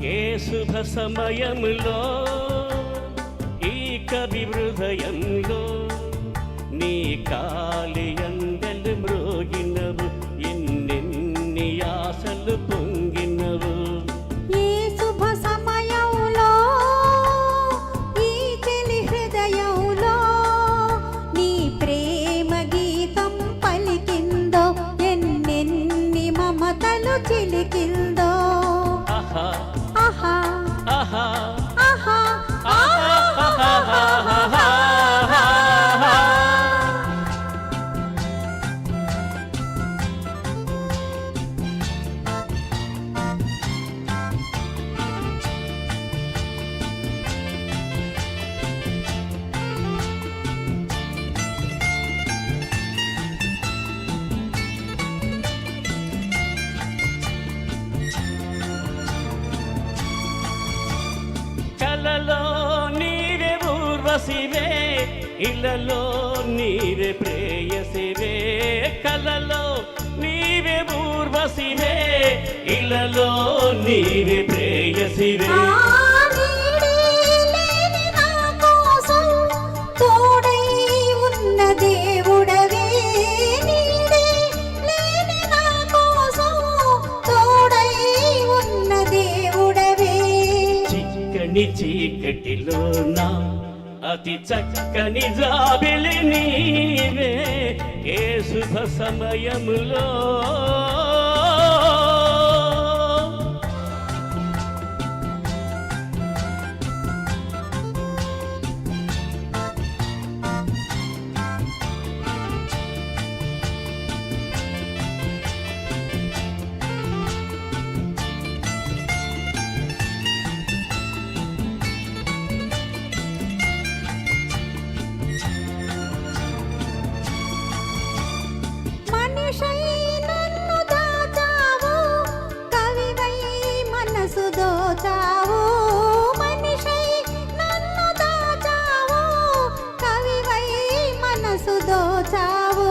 ఏ శుభ సమయములో ఈ కవి హృదయంలో నీ కాలి అందెలు మ్రోగినవు, ఎన్నెన్ని ఆశలు పొంగినవు. ఏ శుభ సమయంలో ఈ చెలి హృదయంలో నీ ప్రేమ గీతం పలికిందో, ఎన్నెన్ని మమతలు చిలికిందో. ఆహా ఆహా ఆహా ఆహా ఆహా. కలలో నీవే ఊర్వశివే, ఇలలో నీవే ప్రేయసివే. కలలో నీవే ఊర్వశివే, ఇలలో నీవే ప్రేయసివే. చిక్కని చీకటిలోన అతి చక్కని జాబిలి నీవే, ఏ శుభ సమయములో నన్ను దాచావు, కవివై మనసు దోచావు. మనిషై నన్ను దాచావు, కవివై మనసు దోచావు.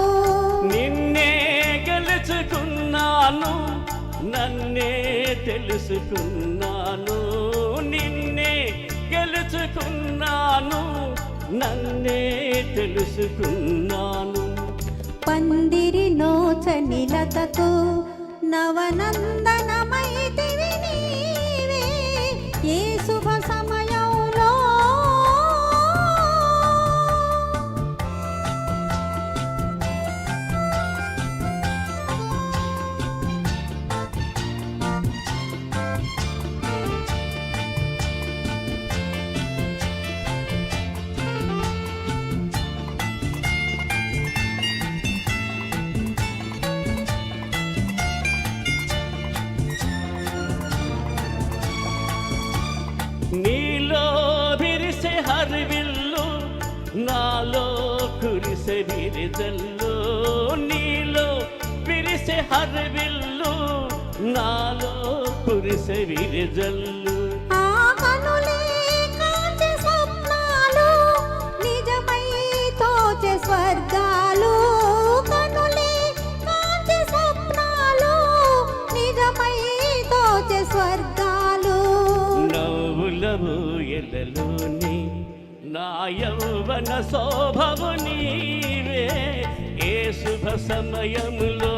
నిన్నే గెలుచుకున్నాను, నన్నే తెలుసుకున్నాను. నిన్నే గెలుచుకున్నాను, నన్నే తెలుసుకున్నాను. పందిరి నోచని లతతో నవనందనమైతివి నీవే, ఏ శుభ సమయంలో. నీలో విరిసే హరివిల్లు, నాలో కురిసే విరిజల్లు. నీలో విరిసే హరివిల్లు, నాలో కురిసే విరిజల్లు. ఆ కనులే కాంచె స్వప్నాలు, నిజమై తోచె స్వర్గాలు. కనులే కాంచె స్వప్నాలు, నిజమై తోచె స్వర్గాలు. నవ్వుల ఊయలలోని నా యౌవన శోభవు నీవే, ఏ శుభ సమయములో